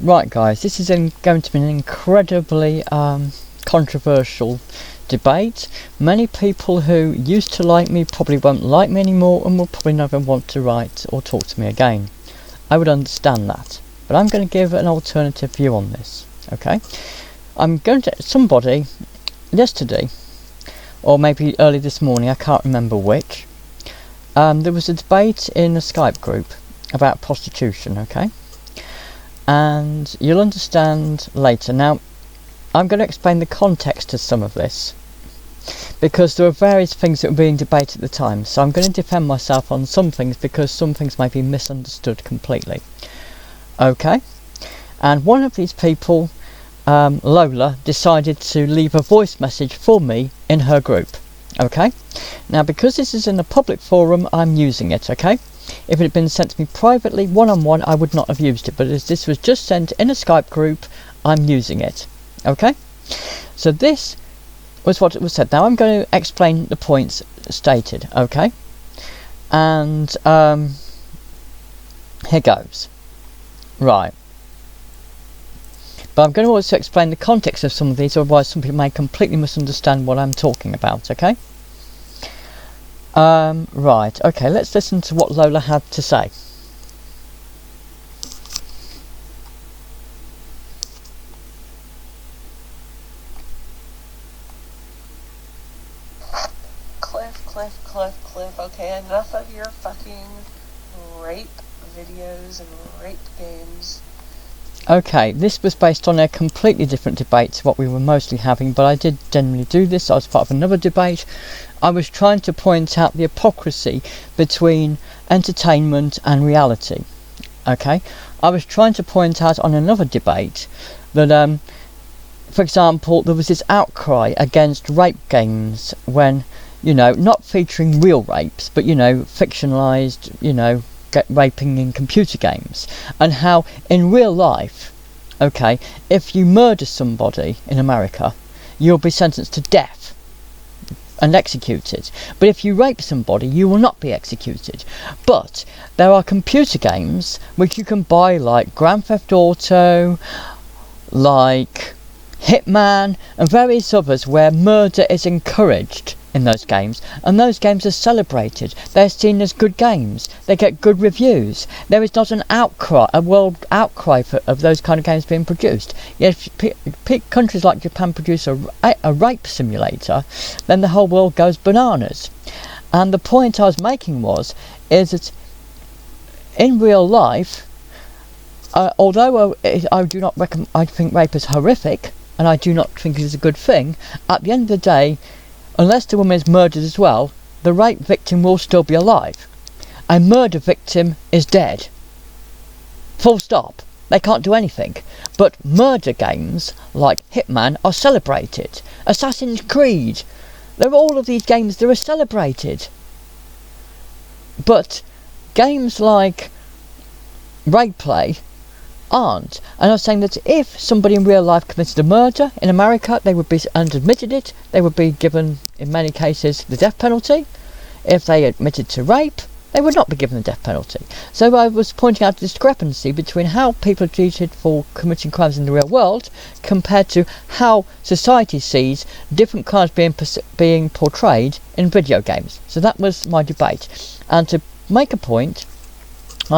Right guys, this is going to be an incredibly controversial debate. Many people who used to like me probably won't like me anymore and will probably never want to write or talk to me again. I would understand that, but I'm going to give an alternative view on this, okay? I'm going to, somebody yesterday, or maybe early this morning, I can't remember which, there was a debate in a Skype group about prostitution, okay? And you'll understand later. Now, I'm going to explain the context to some of this, because there are various things that were being debated at the time, so I'm going to defend myself on some things because some things may be misunderstood completely. Okay? And one of these people, Lola, decided to leave a voice message for me in her group. Okay? Now, because this is in a public forum, I'm using it, okay? If it had been sent to me privately, one-on-one, I would not have used it. But as this was just sent in a Skype group, I'm using it. Okay? So this was what it was said. Now I'm going to explain the points stated. Okay? And here goes. Right. But I'm going to also explain the context of some of these, otherwise some people may completely misunderstand what I'm talking about. Okay? Right, okay, let's listen to what Lola had to say. Cliff, okay, enough of your fucking rape videos and rape games. Okay, this was based on a completely different debate to what we were mostly having, but I did generally do this. I was part of another debate. I was trying to point out the hypocrisy between entertainment and reality. Okay, I was trying to point out on another debate that, for example, there was this outcry against rape games when, you know, not featuring real rapes, but, you know, fictionalized, you know, raping in computer games, and how in real life, okay, if you murder somebody in America, you'll be sentenced to death and executed. But if you rape somebody, you will not be executed. But there are computer games which you can buy, like Grand Theft Auto, like Hitman, and various others, where murder is encouraged in those games, and those games are celebrated. They're seen as good games. They get good reviews. There is not an outcry, a world outcry of those kind of games being produced. Yet if countries like Japan produce a rape simulator, then the whole world goes bananas. And the point I was making is that in real life, although I do not I think rape is horrific, and I do not think it is a good thing, at the end of the day, unless the woman is murdered as well, the rape victim will still be alive. A murder victim is dead. Full stop. They can't do anything. But murder games like Hitman are celebrated. Assassin's Creed. There are all of these games that are celebrated. But games like Rapelay aren't. And I was saying that if somebody in real life committed a murder in America, they would be, and admitted it, they would be given, in many cases, the death penalty. If they admitted to rape, they would not be given the death penalty. So I was pointing out the discrepancy between how people are treated for committing crimes in the real world compared to how society sees different crimes being portrayed in video games. So that was my debate. And to make a point,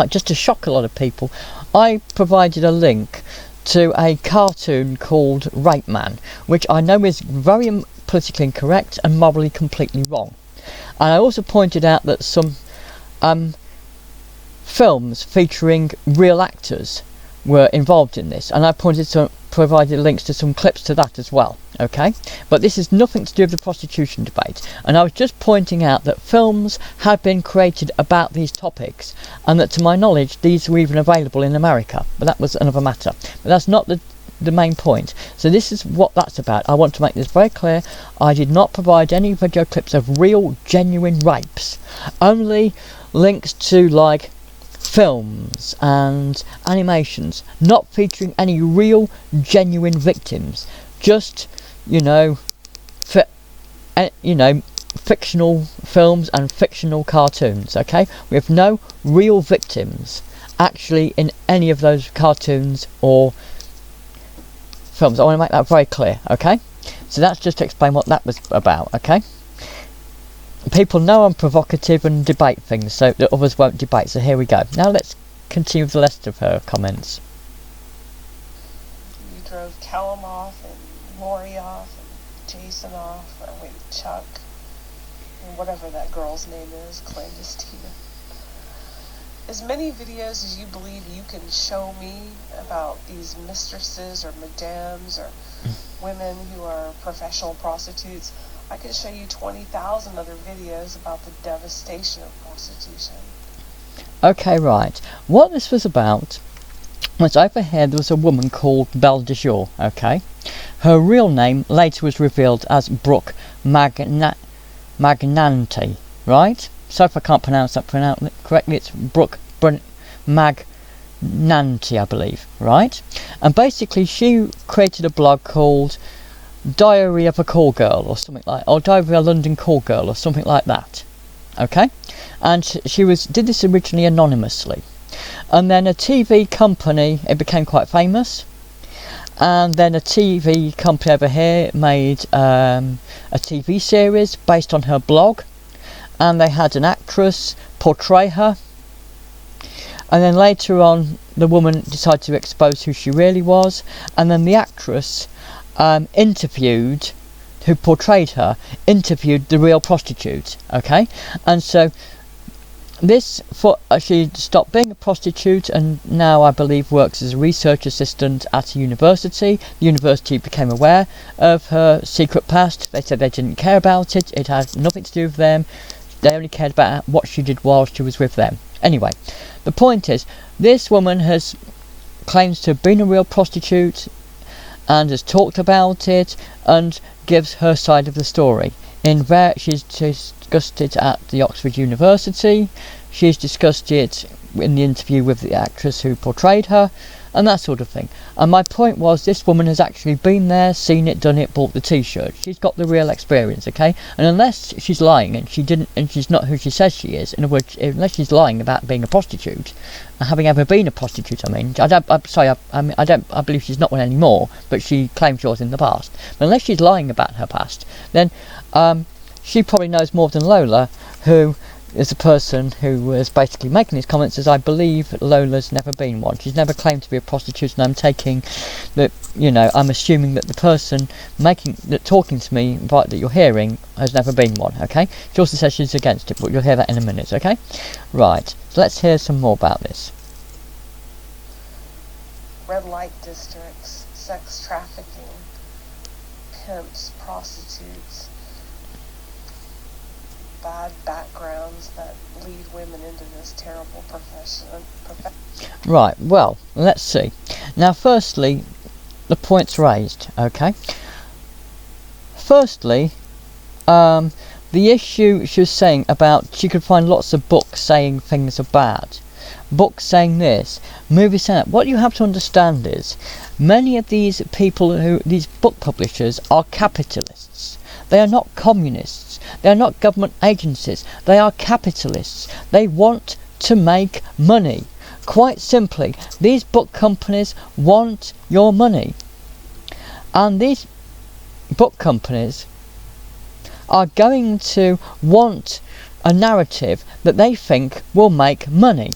just to shock a lot of people, I provided a link to a cartoon called Rapeman, which I know is very politically incorrect and morally completely wrong. And I also pointed out that some films featuring real actors were involved in this, and I provided links to some clips to that as well. Okay, but this is nothing to do with the prostitution debate, and I was just pointing out that films had been created about these topics, and that to my knowledge these were even available in America, but that was another matter. But that's not the main point. So this is what that's about. I want to make this very clear. I did not provide any video clips of real genuine rapes, only links to like films and animations not featuring any real genuine victims, just fictional films and fictional cartoons. Okay, we have no real victims, actually in any of those cartoons or films. I want to make that very clear, okay? So that's just to explain what that was about, okay? People know I'm provocative and debate things, so that others won't debate. So here we go. Now let's continue with the rest of her comments. You drove Callum off and Lori off and Jason off, or wait, Chuck, and whatever that girl's name is, clandestine. As many videos as you believe you can show me about these mistresses or madams or women who are professional prostitutes, I can show you 20,000 other videos about the devastation of prostitution. Okay, right. What this was about was over here there was a woman called Belle de Jour, okay? Her real name later was revealed as Brooke Magnanti, right? So if I can't pronounce it correctly, it's Brooke Magnanti, I believe, right? And basically she created a blog called Diary of a Call Girl or something like, or Diary of a London Call Girl or something like that, okay? And she did this originally anonymously, and then a TV company, it became quite famous, and then a TV company over here made a TV series based on her blog, and they had an actress portray her, and then later on the woman decided to expose who she really was, and then the actress who portrayed her interviewed the real prostitute, okay? And so she stopped being a prostitute and now I believe works as a research assistant at a university. The university became aware of her secret past. They said they didn't care about it. It had nothing to do with them. They only cared about what she did while she was with them. Anyway, the point is, this woman claims to have been a real prostitute and has talked about it and gives her side of the story. She's discussed it at the Oxford University, she's discussed it in the interview with the actress who portrayed her, and that sort of thing. And my point was, this woman has actually been there, seen it, done it, bought the t-shirt. She's got the real experience, okay? And unless she's lying and she's not who she says she is, in other words, unless she's lying about being a prostitute, and having ever been a prostitute, I believe she's not one anymore, but she claims she was in the past. But unless she's lying about her past, then she probably knows more than Lola, who is the person who was basically making these comments, as I believe Lola's never been one. She's never claimed to be a prostitute, and I'm assuming that the person talking to me that you're hearing has never been one, okay? She also says she's against it, but you'll hear that in a minute, okay? Right, so let's hear some more about this. Red light districts, sex trafficking, pimps, prostitutes, bad backgrounds that lead women into this terrible profession. Right, well, let's see. Now, firstly, the points raised, okay? Firstly, the issue she was saying about she could find lots of books saying things are bad. Books saying this, movies saying that. What you have to understand is, many of these these book publishers are capitalists. They are not communists. They are not government agencies. They are capitalists. They want to make money. Quite simply, these book companies want your money. And these book companies are going to want a narrative that they think will make money.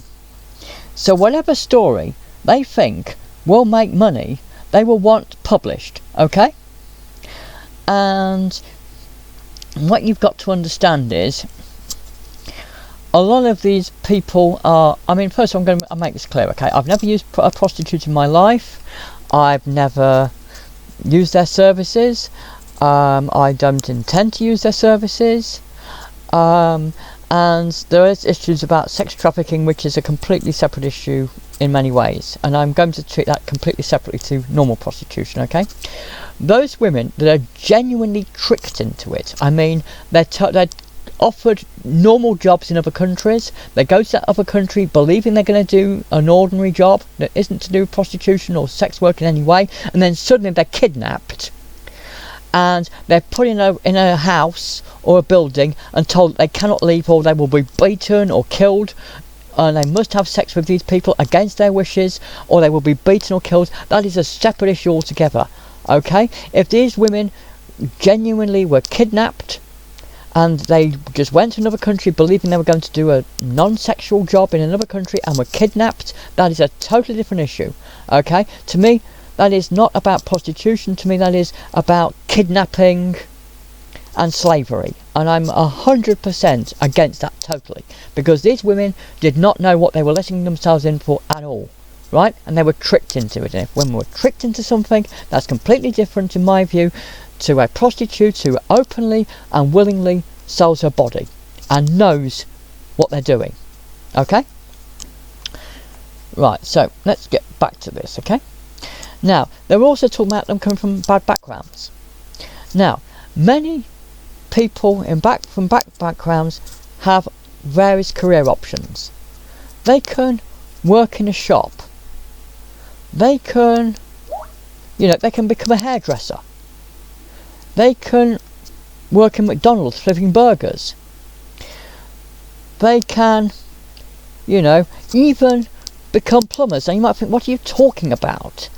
So whatever story they think will make money, they will want published, okay? And what you've got to understand is, a lot of these people are, first of all, I'll make this clear, okay? I've never used a prostitute in my life. I've never used their services. I don't intend to use their services. And there is issues about sex trafficking, which is a completely separate issue in many ways, and I'm going to treat that completely separately to normal prostitution, okay? Those women that are genuinely tricked into it, they're offered normal jobs in other countries, they go to that other country believing they're going to do an ordinary job that isn't to do with prostitution or sex work in any way, and then suddenly they're kidnapped and they're put in a house or a building and told they cannot leave, or they will be beaten or killed and they must have sex with these people against their wishes, or they will be beaten or killed. That is a separate issue altogether. Okay? If these women genuinely were kidnapped and they just went to another country believing they were going to do a non-sexual job in another country and were kidnapped, that is a totally different issue. Okay? To me, that is not about prostitution. To me, that is about kidnapping and slavery. And I'm 100% against that totally. Because these women did not know what they were letting themselves in for at all. Right? And they were tricked into it. And if women were tricked into something, that's completely different, in my view, to a prostitute who openly and willingly sells her body and knows what they're doing. Okay? Right, so let's get back to this, okay? Now, they're also talking about them coming from bad backgrounds. Now, many people from bad backgrounds have various career options. They can work in a shop. They can, they can become a hairdresser. They can work in McDonald's flipping burgers. They can, even become plumbers. And you might think, what are you talking about?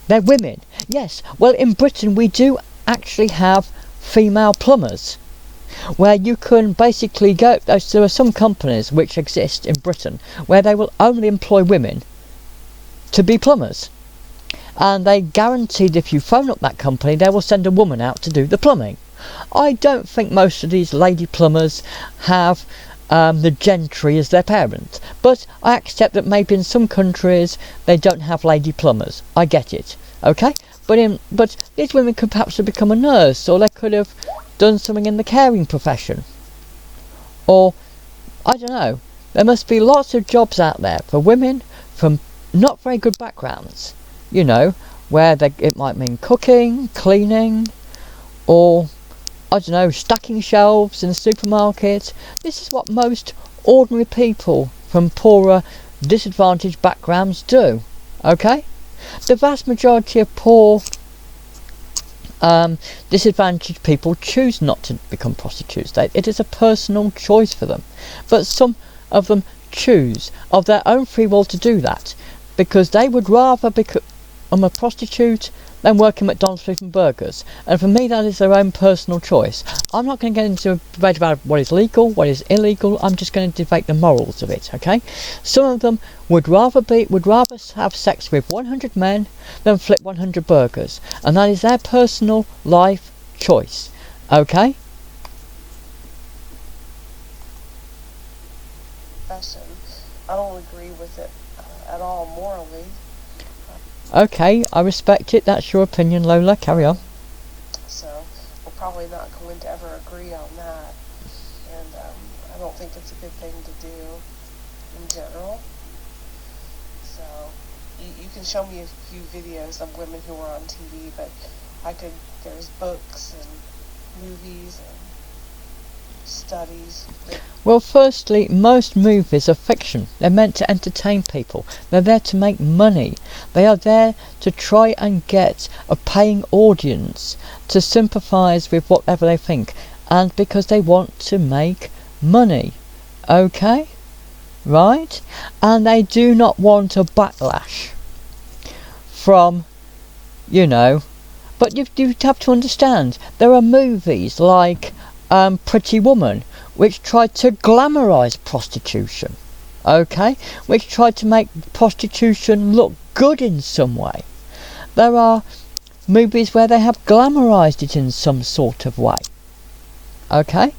They're women. Yes, well, in Britain we do actually have female plumbers, where you can basically go. There are some companies which exist in Britain where they will only employ women to be plumbers, and they guaranteed if you phone up that company they will send a woman out to do the plumbing. I don't think most of these lady plumbers have the gentry as their parent, but I accept that maybe in some countries they don't have lady plumbers. I get it, okay? But these women could perhaps have become a nurse, or they could have done something in the caring profession, or I don't know. There must be lots of jobs out there for women from not very good backgrounds, where it might mean cooking, cleaning, or I don't know, stacking shelves in a supermarket. This is what most ordinary people from poorer, disadvantaged backgrounds do. Okay? The vast majority of poor, disadvantaged people choose not to become prostitutes. It is a personal choice for them. But some of them choose of their own free will to do that, because they would rather become a prostitute than work in McDonald's flipping burgers. And for me, that is their own personal choice. I'm not going to get into a debate about what is legal, what is illegal. I'm just going to debate the morals of it, okay? Some of them would rather have sex with 100 men than flip 100 burgers. And that is their personal life choice, okay? I don't agree with it at all morally. Okay, I respect it. That's your opinion, Lola. Carry on. So, we're probably not going to ever agree on that. And I don't think it's a good thing to do in general. So, you can show me a few videos of women who are on TV, but there's books and movies and studies. Well, firstly, most movies are fiction. They're meant to entertain people. They're there to make money. They are there to try and get a paying audience to sympathise with whatever they think, and because they want to make money. Okay? Right? And they do not want a backlash from, but you have to understand, there are movies like Pretty Woman, which tried to glamorise prostitution, okay, which tried to make prostitution look good in some way. There are movies where they have glamorised it in some sort of way, okay.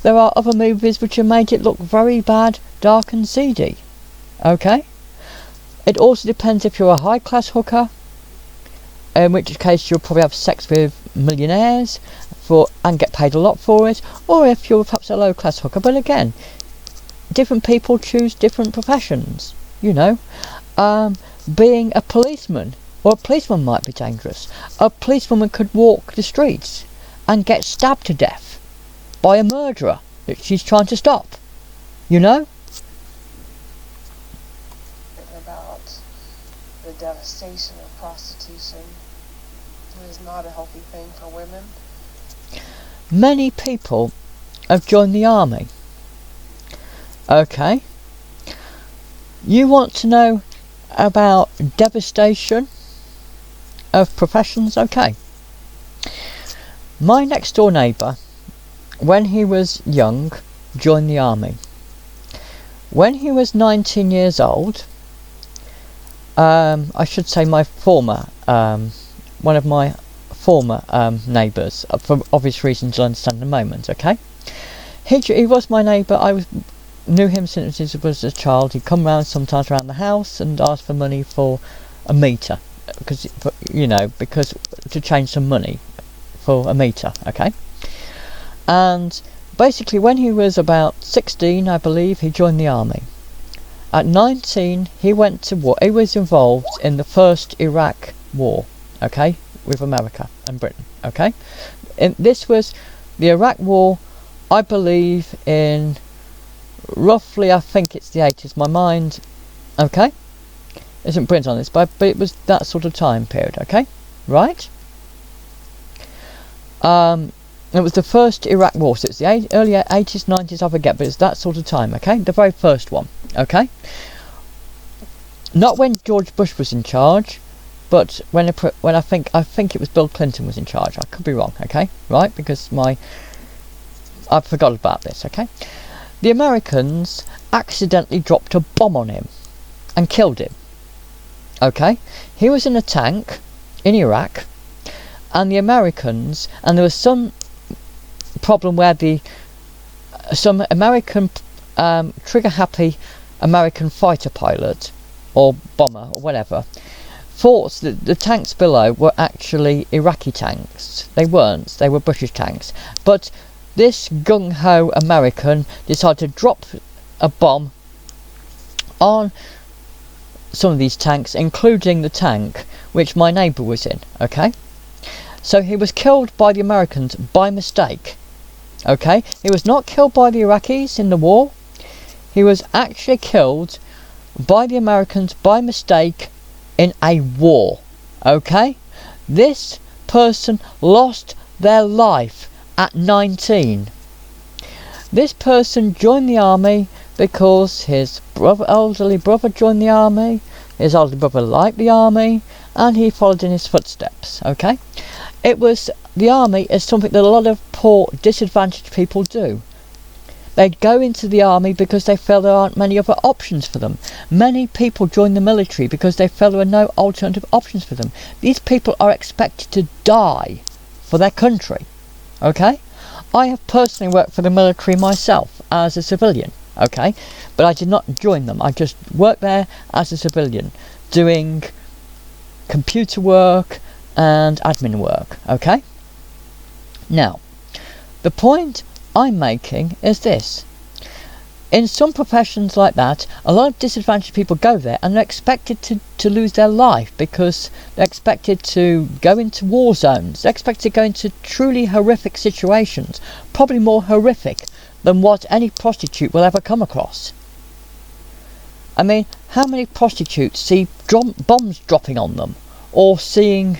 There are other movies which have made it look very bad, dark and seedy, okay. It also depends if you're a high class hooker, in which case you'll probably have sex with millionaires and get paid a lot for it, or if you're perhaps a low class hooker. But again, different people choose different professions. Being a policeman, or a policeman might be dangerous. A policewoman could walk the streets and get stabbed to death by a murderer that she's trying to stop. About the devastation of prostitution. It is not a healthy thing for women. Many people have joined the army. Okay. You want to know about devastation of professions? Okay. My next door neighbour, when he was young, joined the army. When he was 19 years old, I should say my former, one of my former neighbours, for obvious reasons I understand in a moment, okay? He was my neighbour. I knew him since he was a child. He'd come round sometimes around the house and ask for money for a meter, because to change some money for a meter, okay? And basically when he was about 16, I believe, he joined the army. At 19, he went to war. He was involved in the first Iraq war, okay, with America and Britain, okay? And this was the Iraq war, I believe, in roughly, I think it's the 80s. My mind, okay, isn't print on this, but it was that sort of time period, okay, right? It was the first Iraq war, so it's the early 80s, 90s, I forget, but it's that sort of time, okay? The very first one, okay? Not when George Bush was in charge, but when I think it was Bill Clinton was in charge. I could be wrong, okay? Right? Because I forgot about this, okay? The Americans accidentally dropped a bomb on him and killed him, okay? He was in a tank in Iraq, and the Americans, and there was some problem where some American trigger happy American fighter pilot or bomber or whatever thought that the tanks below were actually Iraqi tanks. They weren't, they were British tanks. But this gung-ho American decided to drop a bomb on some of these tanks, including the tank which my neighbour was in, okay? So he was killed by the Americans by mistake, okay? He was not killed by the Iraqis in the war. He was actually killed by the Americans by mistake in a war, okay? This person lost their life at 19. This person joined the army because his elderly brother joined the army, his elderly brother liked the army, and he followed in his footsteps, okay? The army is something that a lot of poor, disadvantaged people do. They go into the army because they feel there aren't many other options for them. Many people join the military because they feel there are no alternative options for them. These people are expected to die for their country, okay? I have personally worked for the military myself as a civilian, okay? But I did not join them. I just worked there as a civilian, doing computer work and admin work, okay? Now, the point I'm making is this. In some professions like that, a lot of disadvantaged people go there and they're expected to lose their life because they're expected to go into war zones. They're expected to go into truly horrific situations, probably more horrific than what any prostitute will ever come across. I mean, how many prostitutes see bombs dropping on them, or seeing,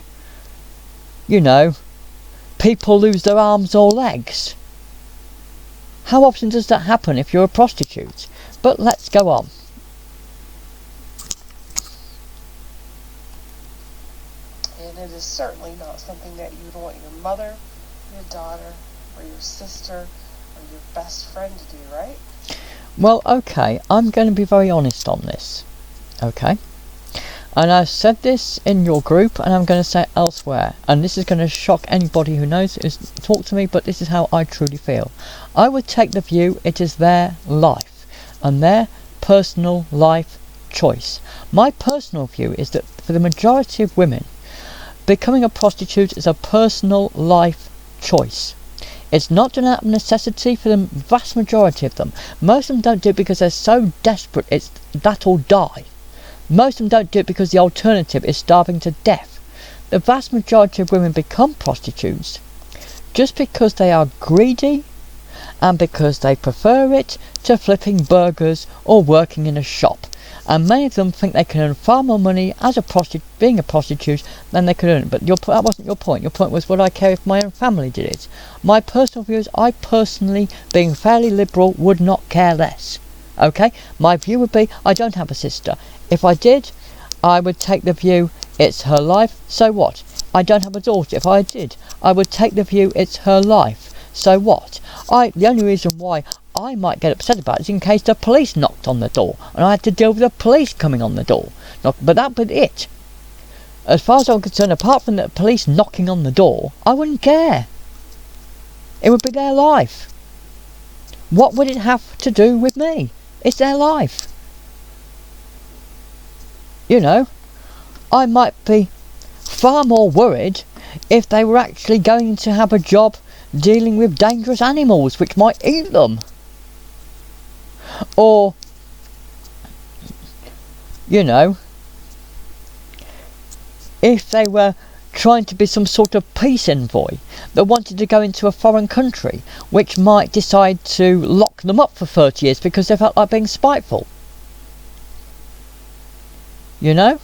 people lose their arms or legs? How often does that happen if you're a prostitute? But let's go on. And it is certainly not something that you would want your mother, your daughter, or your sister, or your best friend to do, right? Well, okay, I'm going to be very honest on this, okay? And I've said this in your group, and I'm going to say it elsewhere. And this is going to shock anybody who knows, talk to me, but this is how I truly feel. I would take the view it is their life, and their personal life choice. My personal view is that for the majority of women, becoming a prostitute is a personal life choice. It's not done out of necessity for the vast majority of them. Most of them don't do it because they're so desperate it's that or die. Most of them don't do it because the alternative is starving to death. The vast majority of women become prostitutes just because they are greedy and because they prefer it to flipping burgers or working in a shop. And many of them think they can earn far more money as being a prostitute than they could earn. But that wasn't your point. Your point was, would I care if my own family did it? My personal view is, I personally, being fairly liberal, would not care less. Okay, my view would be, I don't have a sister. If I did, I would take the view, it's her life, so what? I don't have a daughter. If I did, I would take the view, it's her life, so what? The only reason why I might get upset about it is in case the police knocked on the door and I had to deal with the police coming on the door. But that would be it. As far as I'm concerned, apart from the police knocking on the door, I wouldn't care. It would be their life. What would it have to do with me? It's their life. You know, I might be far more worried if they were actually going to have a job dealing with dangerous animals which might eat them. Or, you know, if they were trying to be some sort of peace envoy that wanted to go into a foreign country which might decide to lock them up for 30 years because they felt like being spiteful. You know?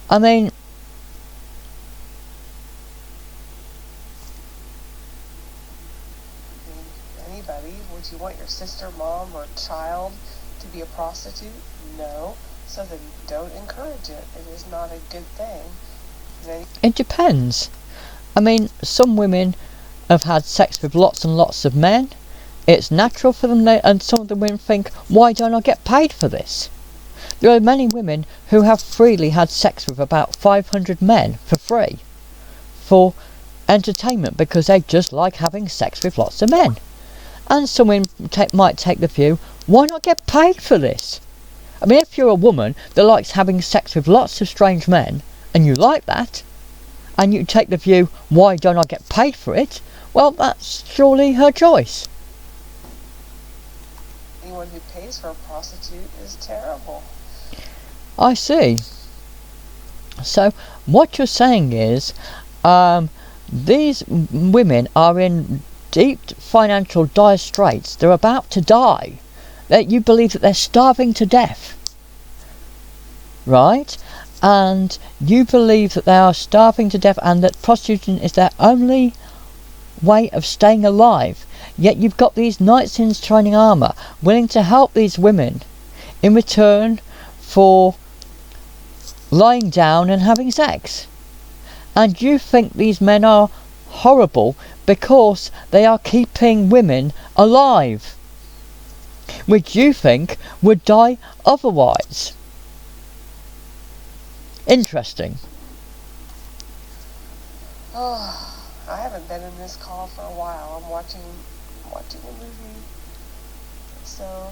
I mean, anybody, would you want your sister, mom, or child to be a prostitute? No. So then don't encourage it. It is not a good thing. It depends. I mean, some women have had sex with lots and lots of men. It's natural for them, and some of the women think, why don't I get paid for this? There are many women who have freely had sex with about 500 men for free, for entertainment, because they just like having sex with lots of men. And some women might take the view, why not get paid for this? I mean, if you're a woman that likes having sex with lots of strange men, and you like that, and you take the view, why don't I get paid for it? Well, that's surely her choice. Anyone who pays for a prostitute is terrible. I see. So, what you're saying is, these women are in deep financial dire straits. They're about to die. You believe that they're starving to death. Right? And you believe that they are starving to death and that prostitution is their only way of staying alive. Yet you've got these knights in shining armour willing to help these women in return for lying down and having sex. And you think these men are horrible because they are keeping women alive, which you think would die otherwise. Interesting. Oh, I haven't been in this call for a while. I'm watching a movie. So,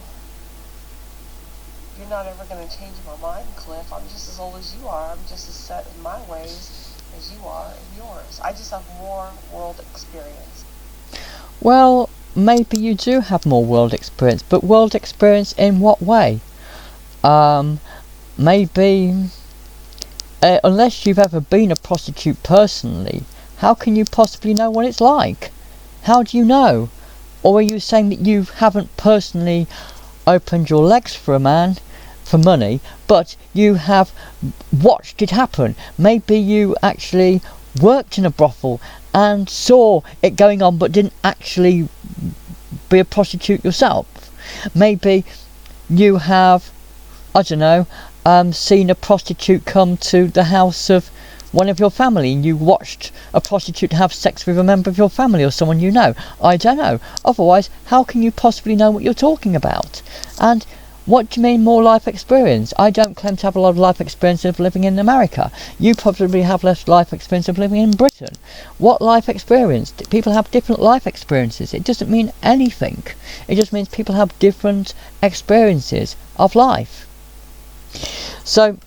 you're not ever going to change my mind, Cliff. I'm just as old as you are. I'm just as set in my ways as you are in yours. I just have more world experience. Well, maybe you do have more world experience, but world experience in what way? Maybe... unless you've ever been a prostitute personally, how can you possibly know what it's like? How do you know? Or are you saying that you haven't personally opened your legs for a man for money, but you have watched it happen? Maybe you actually worked in a brothel and saw it going on but didn't actually be a prostitute yourself. Maybe you have, I don't know, seen a prostitute come to the house of one of your family and you watched a prostitute have sex with a member of your family or someone you know. I don't know. Otherwise, how can you possibly know what you're talking about? And what do you mean more life experience? I don't claim to have a lot of life experience of living in America. You probably have less life experience of living in Britain. What life experience? People have different life experiences. It doesn't mean anything. It just means people have different experiences of life. So,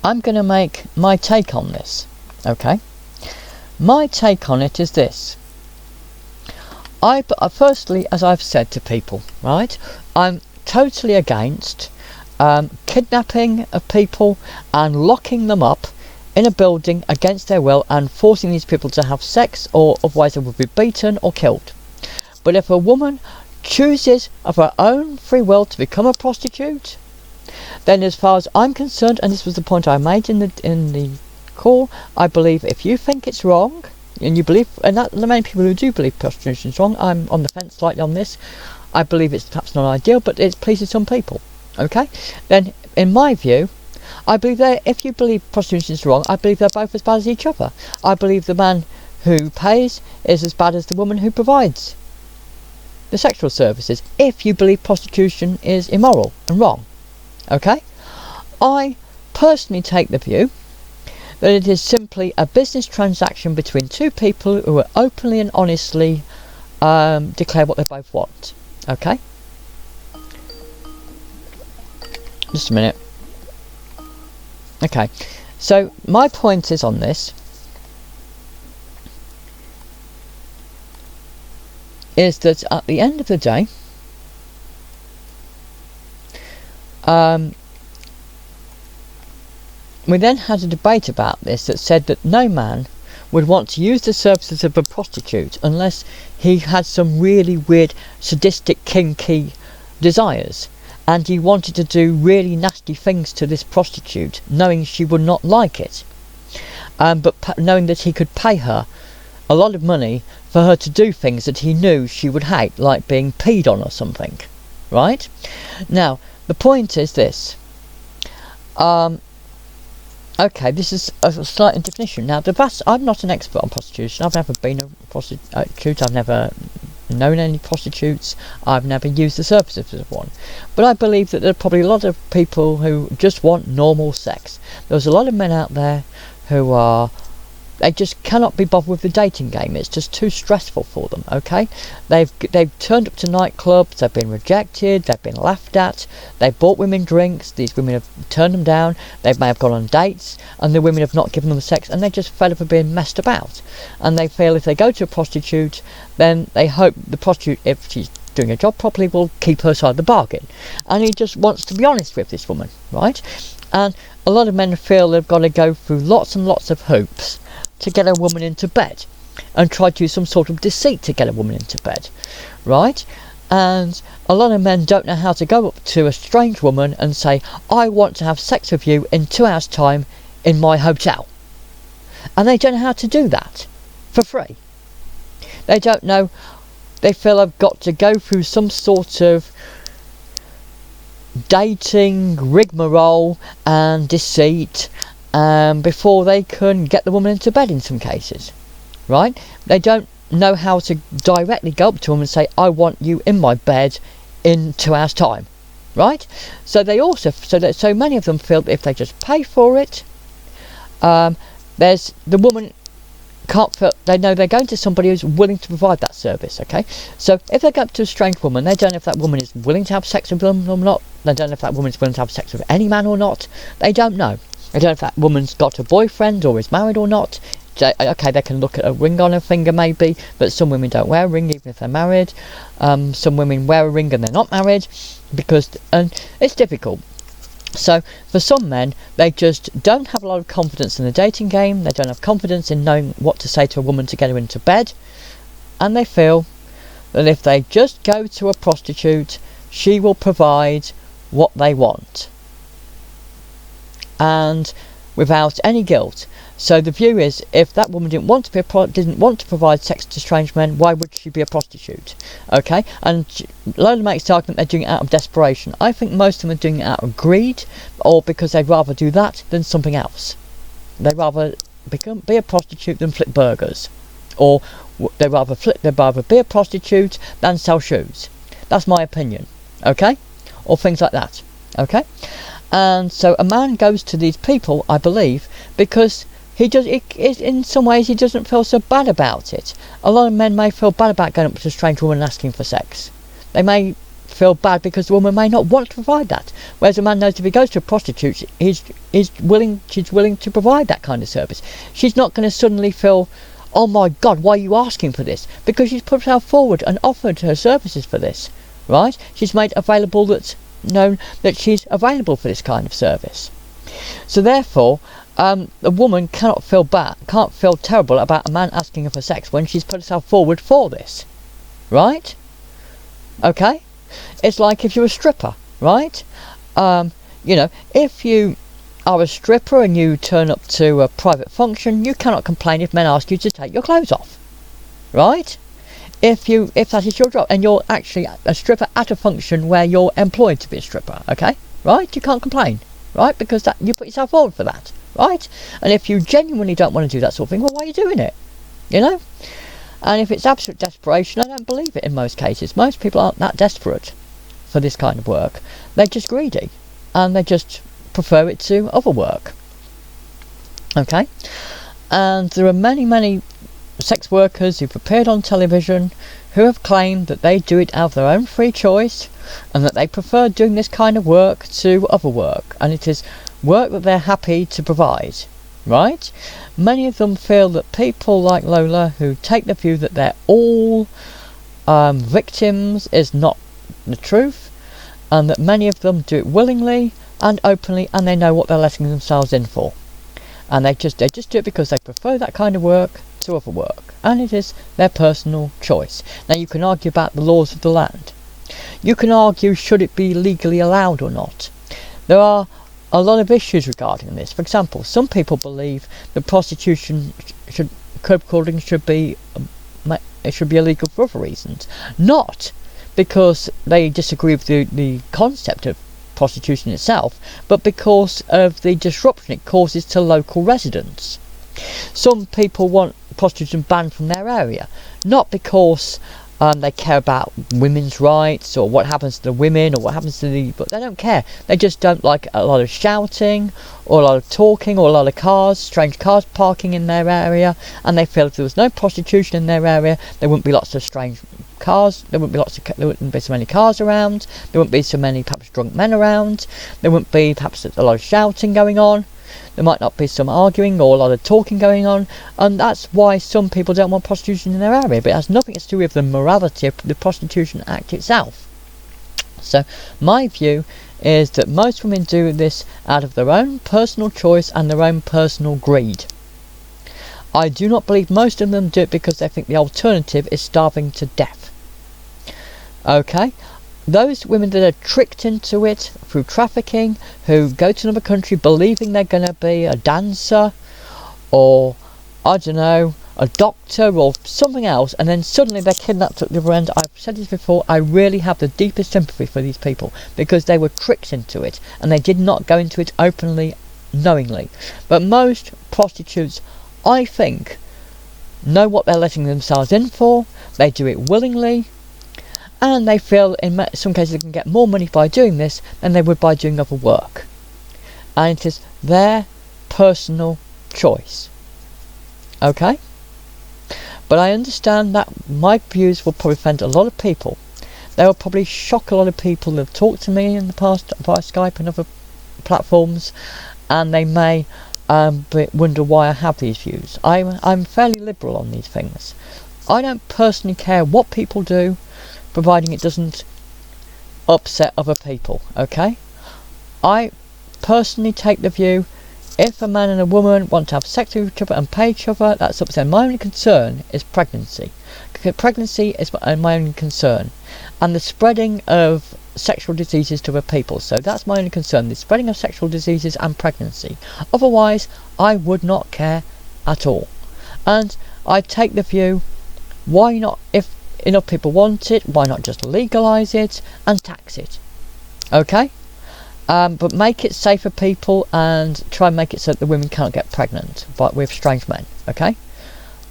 I'm going to make my take on this, okay? My take on it is this. Firstly, as I've said to people, right, I'm totally against kidnapping of people and locking them up in a building against their will and forcing these people to have sex, or otherwise they would be beaten or killed. But if a woman chooses of her own free will to become a prostitute, then as far as I'm concerned, and this was the point I made in the call, I believe if you think it's wrong, and you believe, and that, the many people who do believe prostitution is wrong, I'm on the fence slightly on this, I believe it's perhaps not ideal, but it pleases some people. Okay? Then, in my view, I believe that if you believe prostitution is wrong, I believe they're both as bad as each other. I believe the man who pays is as bad as the woman who provides the sexual services, if you believe prostitution is immoral and wrong. Okay? I personally take the view that it is simply a business transaction between two people who are openly and honestly declare what they both want. Okay? Just a minute. Okay, so my point is on this is that at the end of the day, we then had a debate about this that said that no man would want to use the services of a prostitute unless he had some really weird, sadistic, kinky desires, and he wanted to do really nasty things to this prostitute, knowing she would not like it, but knowing that he could pay her a lot of money for her to do things that he knew she would hate, like being peed on or something. Right? Now, the point is this. Okay, this is a slight definition. Now, I'm not an expert on prostitution. I've never been a prostitute. I've never known any prostitutes. I've never used the services of one. But I believe that there are probably a lot of people who just want normal sex. There's a lot of men out there who they just cannot be bothered with the dating game. It's just too stressful for them, okay? They've turned up to nightclubs, they've been rejected, they've been laughed at, they've bought women drinks, these women have turned them down, they may have gone on dates, and the women have not given them sex, and they just fed up for being messed about. And they feel if they go to a prostitute, then they hope the prostitute, if she's doing her job properly, will keep her side of the bargain. And he just wants to be honest with this woman, right? And a lot of men feel they've got to go through lots and lots of hoops to get a woman into bed, and try to use some sort of deceit to get a woman into bed, right? And a lot of men don't know how to go up to a strange woman and say, I want to have sex with you in 2 hours time in my hotel. And they don't know how to do that for free. They don't know. They feel they've got to go through some sort of dating rigmarole and deceit before they can get the woman into bed in some cases, right? They don't know how to directly go up to them and say, I want you in my bed in 2 hours time, right? So they also, so many of them feel that if they just pay for it, there's the woman can't feel, they know they're going to somebody who's willing to provide that service, okay? So if they go up to a strange woman, they don't know if that woman is willing to have sex with them or not. They don't know if that woman is willing to have sex with any man or not. They don't know. They don't know if that woman's got a boyfriend or is married or not. Okay, they can look at a ring on her finger maybe, but some women don't wear a ring even if they're married. Some women wear a ring and they're not married, and it's difficult. So for some men, they just don't have a lot of confidence in the dating game. They don't have confidence in knowing what to say to a woman to get her into bed, and they feel that if they just go to a prostitute, she will provide what they want, and without any guilt. So the view is, if that woman didn't want to provide sex to strange men, why would she be a prostitute? Okay, and Lola makes the argument they're doing it out of desperation. I think most of them are doing it out of greed, or because they'd rather do that than something else. They'd rather be a prostitute than flip burgers, or they'd rather be a prostitute than sell shoes. That's my opinion. Okay, or things like that. Okay. And so a man goes to these people, I believe, because in some ways he doesn't feel so bad about it. A lot of men may feel bad about going up to a strange woman and asking for sex. They may feel bad because the woman may not want to provide that. Whereas a man knows if he goes to a prostitute, she's willing to provide that kind of service. She's not going to suddenly feel, oh my God, why are you asking for this? Because she's put herself forward and offered her services for this, right? She's made available known that she's available for this kind of service. So therefore, a woman can't feel terrible about a man asking her for sex when she's put herself forward for this, right? Okay, it's like if you're a stripper, right? If you are a stripper and you turn up to a private function, you cannot complain if men ask you to take your clothes off, right? if that is your job and you're actually a stripper at a function where you're employed to be a stripper, okay, right? You can't complain, right? Because that you put yourself forward for that, right? And if you genuinely don't want to do that sort of thing, well, why are you doing it? You know? And if it's absolute desperation, I don't believe it in most cases. Most people aren't that desperate for this kind of work. They're just greedy, and they just prefer it to other work. Okay? And there are many sex workers who've appeared on television who have claimed that they do it out of their own free choice and that they prefer doing this kind of work to other work, and it is work that they're happy to provide, right? Many of them feel that people like Lola, who take the view that they're all victims, is not the truth, and that many of them do it willingly and openly, and they know what they're letting themselves in for, and they just do it because they prefer that kind of work to other work, and it is their personal choice. Now, you can argue about the laws of the land. You can argue, should it be legally allowed or not? There are a lot of issues regarding this. For example, some people believe that prostitution curb cording should be illegal for other reasons, not because they disagree with the concept of prostitution itself, but because of the disruption it causes to local residents. Some people want prostitution banned from their area, not because they care about women's rights or what happens to the women or what happens to the... but they don't care. They just don't like a lot of shouting or a lot of talking or a lot of strange cars parking in their area, and they feel if there was no prostitution in their area, there wouldn't be lots of strange cars, there wouldn't be so many cars around, there wouldn't be so many perhaps drunk men around, there wouldn't be perhaps a lot of shouting going on, there might not be some arguing or a lot of talking going on, and that's why some people don't want prostitution in their area. But it has nothing to do with the morality of the Prostitution Act itself. So my view is that most women do this out of their own personal choice and their own personal greed. I do not believe most of them do it because they think the alternative is starving to death. Okay? Those women that are tricked into it through trafficking, who go to another country believing they're going to be a dancer or, I don't know, a doctor or something else, and then suddenly they're kidnapped at the other end. I've said this before, I really have the deepest sympathy for these people because they were tricked into it and they did not go into it openly, knowingly. But most prostitutes, I think, know what they're letting themselves in for, they do it willingly, and they feel in some cases they can get more money by doing this than they would by doing other work. And it is their personal choice. Okay? But I understand that my views will probably offend a lot of people. They will probably shock a lot of people that have talked to me in the past via Skype and other platforms, and they may wonder why I have these views. I'm fairly liberal on these things. I don't personally care what people do, providing it doesn't upset other people, okay? I personally take the view, if a man and a woman want to have sex with each other and pay each other, that's up to them. My only concern is pregnancy. Pregnancy is my only concern, and the spreading of sexual diseases to other people. So that's my only concern, the spreading of sexual diseases and pregnancy. Otherwise, I would not care at all. And I take the view, why not, if enough people want it, why not just legalise it and tax it? Okay? But make it safe for people and try and make it so that the women can't get pregnant but with strange men, okay?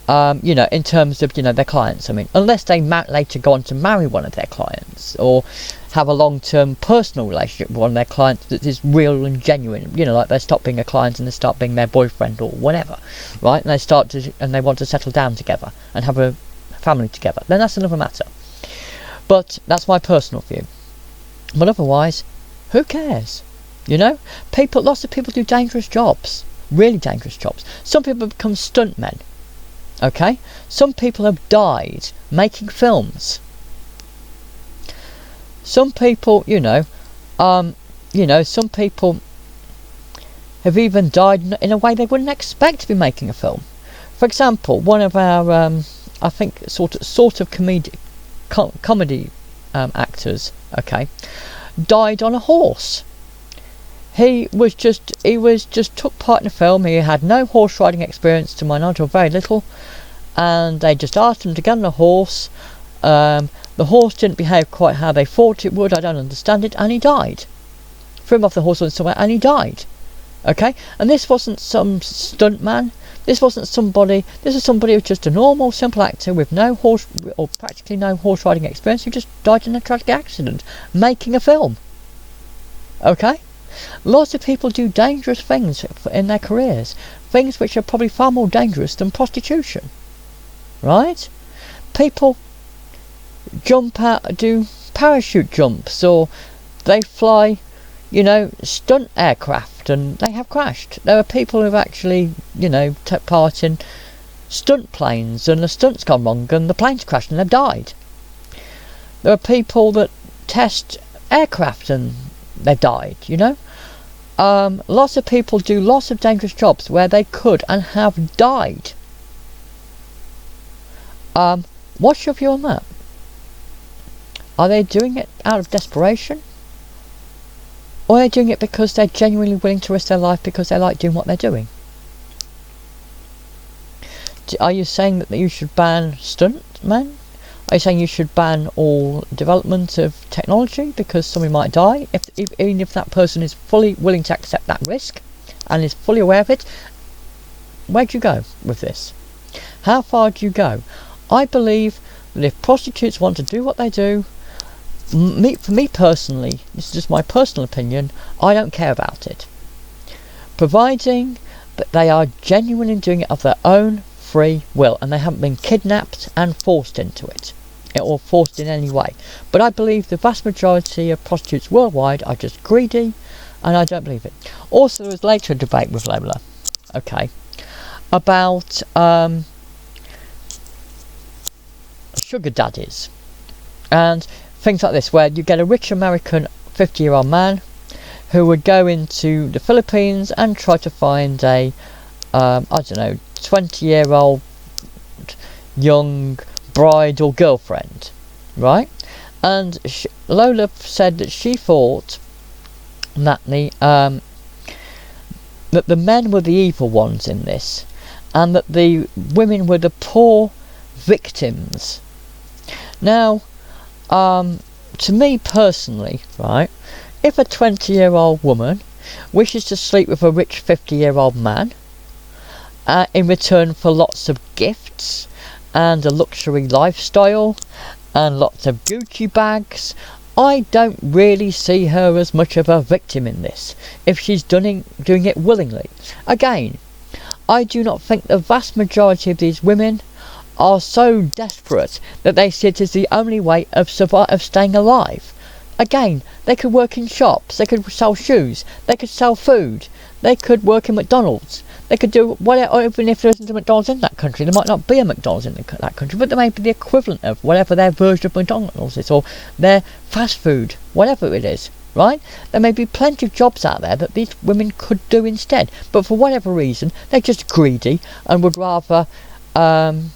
You know, in terms of, you know, their clients. I mean, unless they later go on to marry one of their clients or have a long-term personal relationship with one of their clients that is real and genuine. You know, like they stop being a client and they start being their boyfriend or whatever, right? And they want to settle down together and have a family together, then that's another matter. But that's my personal view. But otherwise, who cares? You know, lots of people do dangerous jobs, really dangerous jobs. Some people become stuntmen. Okay, some people have died making films. Some people, some people have even died in a way they wouldn't expect to be making a film. For example, one of our I think sort of comedy actors, okay, died on a horse. He was just took part in a film. He had no horse riding experience to my knowledge, or very little, and they just asked him to get on a horse the horse didn't behave quite how they thought it would, I don't understand it, and he died. Threw him off the horse somewhere and he died. Okay? And this wasn't some stunt man. This wasn't somebody, this is somebody who's just a normal, simple actor with no horse, or practically no horse riding experience, who just died in a tragic accident, making a film. Okay? Lots of people do dangerous things in their careers. Things which are probably far more dangerous than prostitution. Right? People jump out, do parachute jumps, or they fly, stunt aircraft, and they have crashed. There are people who've actually, took part in stunt planes, and the stunt's gone wrong, and the plane's crashed, and they've died. There are people that test aircraft, and they've died, Lots of people do lots of dangerous jobs where they could and have died. What's your view on that? Are they doing it out of desperation? Or are they doing it because they're genuinely willing to risk their life because they like doing what they're doing? Are you saying that you should ban stuntmen? Are you saying you should ban all development of technology because somebody might die? Even if that person is fully willing to accept that risk and is fully aware of it, where do you go with this? How far do you go? I believe that if prostitutes want to do what they do, for me personally, this is just my personal opinion, I don't care about it. Providing that they are genuinely doing it of their own free will and they haven't been kidnapped and forced into it, or forced in any way. But I believe the vast majority of prostitutes worldwide are just greedy, and I don't believe it. Also, there was later a debate with Lola, okay, about sugar daddies and things like this, where you get a rich American 50-year-old man who would go into the Philippines and try to find a 20-year-old young bride or girlfriend, right? And Lola said that she thought that the men were the evil ones in this, and that the women were the poor victims. Now, to me personally, right, if a 20-year-old woman wishes to sleep with a rich 50-year-old man in return for lots of gifts and a luxury lifestyle and lots of Gucci bags, I don't really see her as much of a victim in this, if she's doing it willingly. Again, I do not think the vast majority of these women are so desperate that they see it as the only way of staying alive. Again, they could work in shops, they could sell shoes, they could sell food, they could work in McDonald's, they could do whatever. Even if there isn't a McDonald's in that country, there might not be a McDonald's in that country, but there may be the equivalent of whatever their version of McDonald's is, or their fast food, whatever it is, right? There may be plenty of jobs out there that these women could do instead, but for whatever reason, they're just greedy and would rather have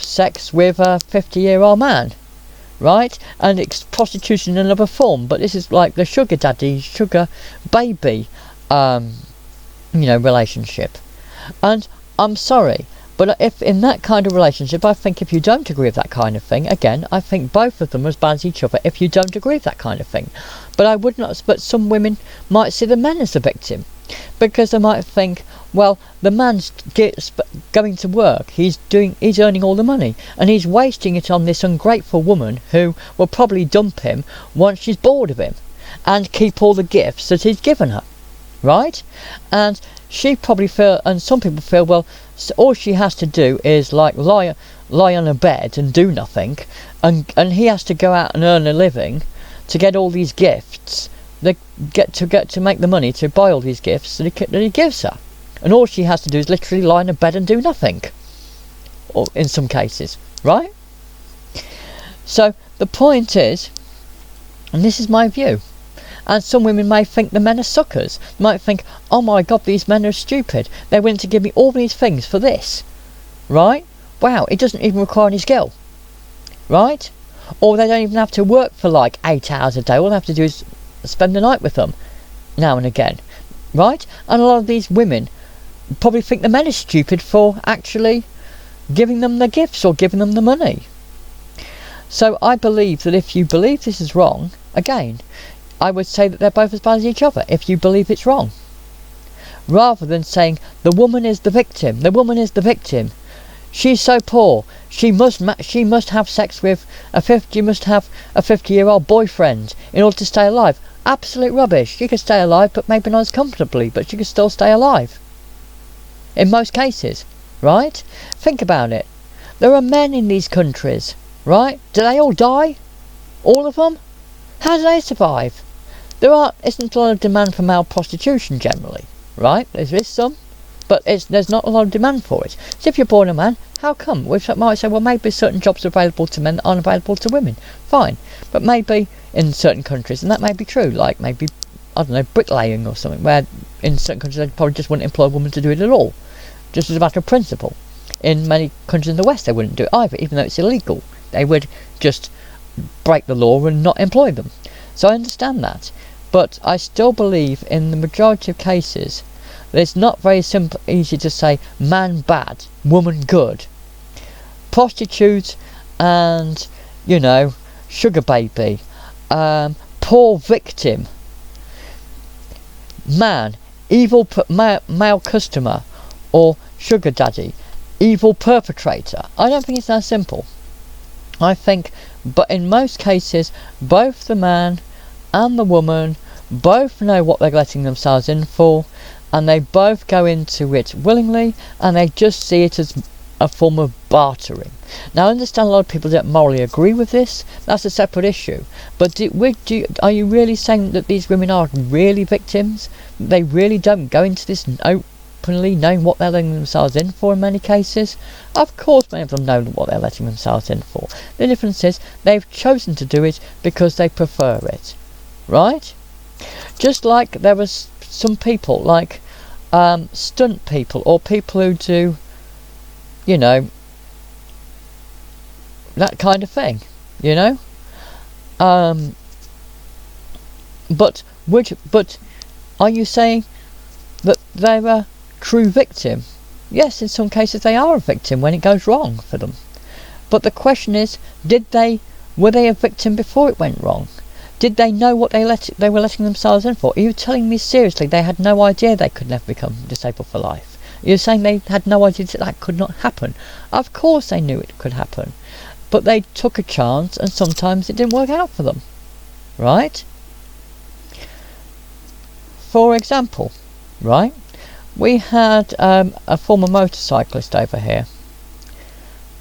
sex with a 50-year-old man, right? And it's prostitution in another form, but this is like the sugar daddy, sugar baby, relationship. And I'm sorry, but if in that kind of relationship, I think if you don't agree with that kind of thing, again, I think both of them are as bad as each other if you don't agree with that kind of thing. But I would not, but some women might see the men as the victim, because they might think, well, the man's going to work, he's earning all the money, and he's wasting it on this ungrateful woman who will probably dump him once she's bored of him, and keep all the gifts that he's given her, right? And she probably and some people feel, well, all she has to do is like lie on a bed and do nothing, and he has to go out and earn a living to get all these gifts. They get to make the money to buy all these gifts that he gives her, and all she has to do is literally lie in a bed and do nothing, or in some cases, right? So the point is, and this is my view, and some women may think the men are suckers, might think, oh my god, these men are stupid, they're willing to give me all these things for this, right? Wow, it doesn't even require any skill, right? Or they don't even have to work for like 8 hours a day, all they have to do is spend the night with them now and again, right? And a lot of these women probably think the men are stupid for actually giving them the gifts or giving them the money, So I believe that if you believe this is wrong, again, I would say that they're both as bad as each other if you believe it's wrong. Rather than saying, the woman is the victim, the woman is the victim. She's so poor, she must have sex with a 50-year-old boyfriend in order to stay alive. Absolute rubbish. She could stay alive, but maybe not as comfortably, but she could still stay alive. In most cases, right? Think about it. There are men in these countries, right? Do they all die? All of them? How do they survive? Isn't a lot of demand for male prostitution generally, right? There is some, but there's not a lot of demand for it. So if you're born a man, how come? We might say, well, maybe certain jobs are available to men that aren't available to women. Fine. But maybe in certain countries, and that may be true, like maybe, I don't know, bricklaying or something, where in certain countries they probably just wouldn't employ a woman to do it at all. Just as a matter of principle. In many countries in the West, they wouldn't do it either, even though it's illegal. They would just break the law and not employ them. So I understand that. But I still believe in the majority of cases that it's not very easy to say man bad, woman good. Prostitute and, sugar baby, poor victim, man, evil male customer, or sugar daddy, evil perpetrator. I don't think it's that simple. I think, but in most cases, both the man and the woman both know what they're letting themselves in for, and they both go into it willingly, and they just see it as a form of bartering. Now I understand a lot of people don't morally agree with this. That's a separate issue. But are you really saying that these women are really victims? They really don't go into this openly knowing what they're letting themselves in for in many cases? Of course many of them know what they're letting themselves in for. The difference is they've chosen to do it because they prefer it. Right? Just like there was some people, like stunt people, or people who do, that kind of thing, But are you saying that they're a true victim? Yes, in some cases they are a victim when it goes wrong for them. But the question is, were they a victim before it went wrong? Did they know what they were letting themselves in for? Are you telling me seriously they had no idea they could never become disabled for life? You're saying they had no idea that could not happen? Of course they knew it could happen. But they took a chance, and sometimes it didn't work out for them. Right? For example, right? We had a former motorcyclist over here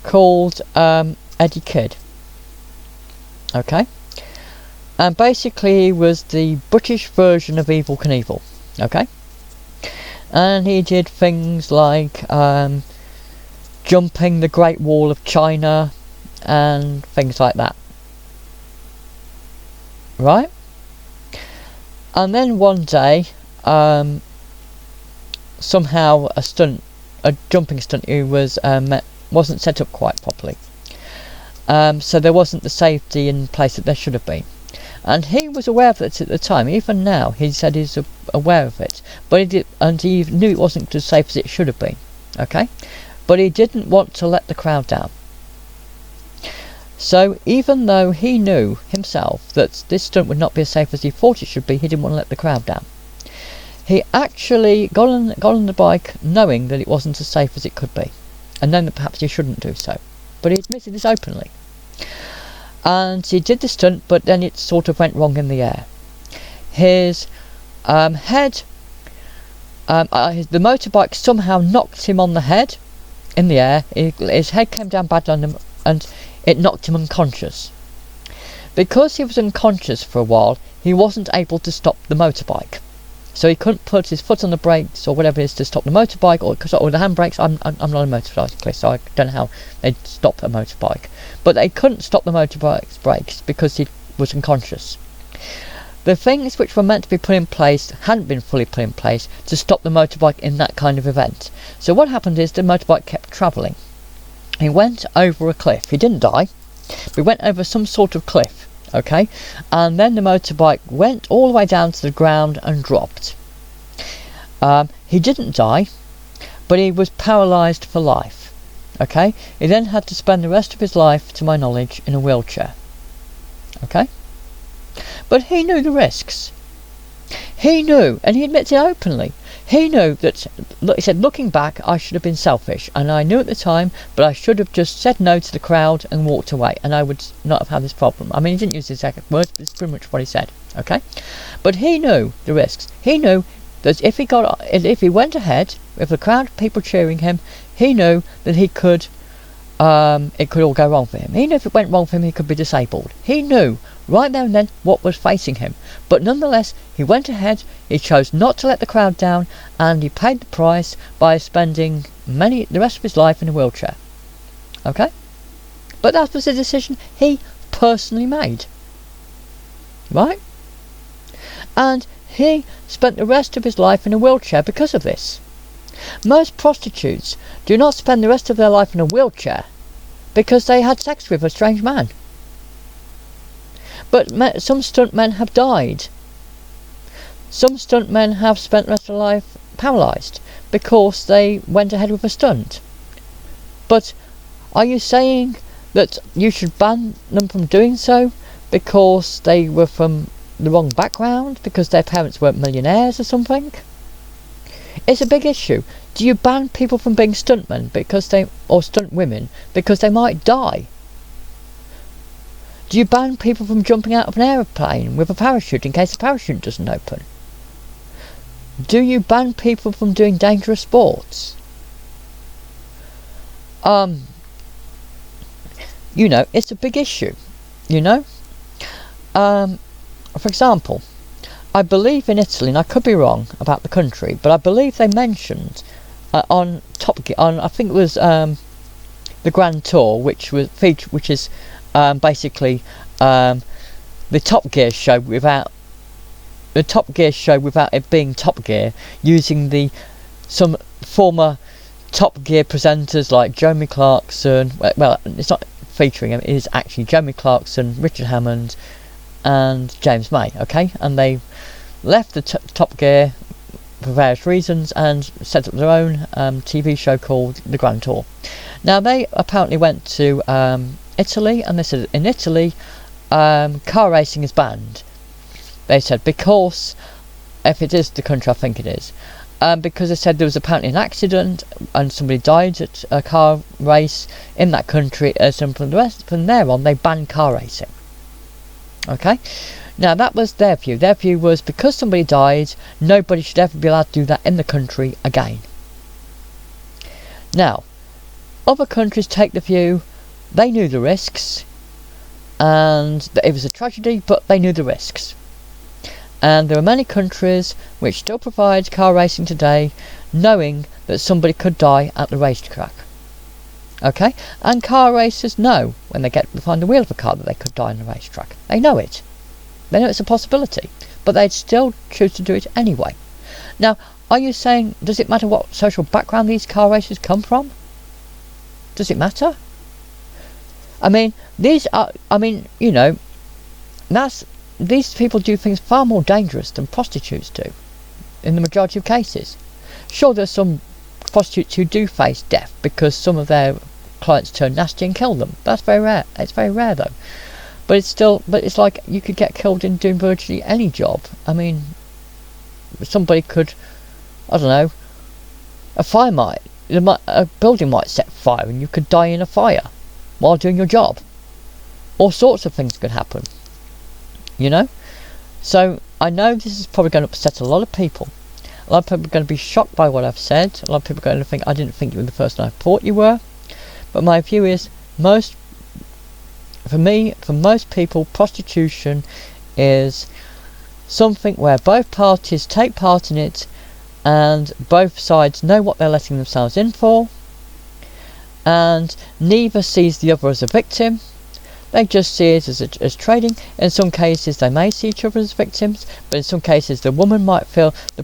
called Eddie Kidd. Okay? And basically he was the British version of Evel Knievel. Okay? And he did things like jumping the Great Wall of China and things like that. Right? And then one day, somehow a jumping stunt wasn't set up quite properly. So there wasn't the safety in place that there should have been. And he was aware of it at the time. Even now, he said he's aware of it. But he knew it wasn't as safe as it should have been. Okay? But he didn't want to let the crowd down. So even though he knew himself that this stunt would not be as safe as he thought it should be, he didn't want to let the crowd down. He actually got on the bike knowing that it wasn't as safe as it could be. And knowing that perhaps he shouldn't do so. But he admitted this openly. And he did the stunt, but then it sort of went wrong in the air. His head, the motorbike somehow knocked him on the head in the air. His head came down badly on him, and it knocked him unconscious. Because he was unconscious for a while, he wasn't able to stop the motorbike. So he couldn't put his foot on the brakes or whatever it is to stop the motorbike, or the handbrakes. I'm not a motorcyclist, so I don't know how they'd stop a motorbike. But they couldn't stop the motorbike's brakes because he was unconscious. The things which were meant to be put in place hadn't been fully put in place to stop the motorbike in that kind of event. So what happened is the motorbike kept travelling. He went over a cliff. He didn't die. But he went over some sort of cliff. Okay, and then the motorbike went all the way down to the ground and dropped. He didn't die, but he was paralysed for life. Okay? He then had to spend the rest of his life, to my knowledge, in a wheelchair. Okay? But he knew the risks. He knew, and he admits it openly, he knew that, he said, looking back, I should have been selfish, and I knew at the time, but I should have just said no to the crowd and walked away, and I would not have had this problem. I mean, he didn't use the exact words, but it's pretty much what he said, okay? But he knew the risks. He knew that if he went ahead, with the crowd of people cheering him, he knew that he could, it could all go wrong for him. He knew if it went wrong for him, he could be disabled. He knew right there and then what was facing him. But nonetheless, he went ahead, he chose not to let the crowd down, and he paid the price by spending the rest of his life in a wheelchair. Okay? But that was a decision he personally made. Right? And he spent the rest of his life in a wheelchair because of this. Most prostitutes do not spend the rest of their life in a wheelchair because they had sex with a strange man. But some stuntmen have died. Some stuntmen have spent the rest of their life paralysed because they went ahead with a stunt. But are you saying that you should ban them from doing so because they were from the wrong background, because their parents weren't millionaires or something? It's a big issue. Do you ban people from being stuntmen or stunt women because they might die? Do you ban people from jumping out of an aeroplane with a parachute in case the parachute doesn't open? Do you ban people from doing dangerous sports? You know, it's a big issue, you know? For example, I believe in Italy, and I could be wrong about the country, but I believe they mentioned on Top Gear, I think it was the Grand Tour, which is basically the Top Gear show without it being Top Gear, using some former Top Gear presenters like Jeremy Clarkson. Well, it's not featuring him; it is actually Jeremy Clarkson, Richard Hammond, and James May. Okay, and they left the Top Gear for various reasons and set up their own TV show called The Grand Tour. Now, they apparently went to Italy, and they said in Italy car racing is banned. They said because, if it is the country, I think it is, because they said there was apparently an accident and somebody died at a car race in that country, and from there on they banned car racing. Okay? Now, that was their view. Their view was because somebody died, nobody should ever be allowed to do that in the country again. Now, other countries take the view they knew the risks, and that it was a tragedy, but they knew the risks. And there are many countries which still provide car racing today, knowing that somebody could die at the racetrack. Okay? And car racers know when they get behind the wheel of a car that they could die on the racetrack. They know it. They know it's a possibility, but they'd still choose to do it anyway. Now, are you saying, does it matter what social background these car racers come from? Does it matter? I mean, these people do things far more dangerous than prostitutes do, in the majority of cases. Sure, there's some prostitutes who do face death because some of their clients turn nasty and kill them. That's very rare. It's very rare though. But it's like you could get killed in doing virtually any job. I mean, somebody could, I don't know, a building might set fire and you could die in a fire while doing your job. All sorts of things could happen, you know? So, I know this is probably going to upset a lot of people. A lot of people are going to be shocked by what I've said. A lot of people are going to think, I didn't think you were the person I thought you were. But my view is, for most people, prostitution is something where both parties take part in it and both sides know what they're letting themselves in for, and neither sees the other as a victim. They just see it as trading. In some cases they may see each other as victims, but in some cases the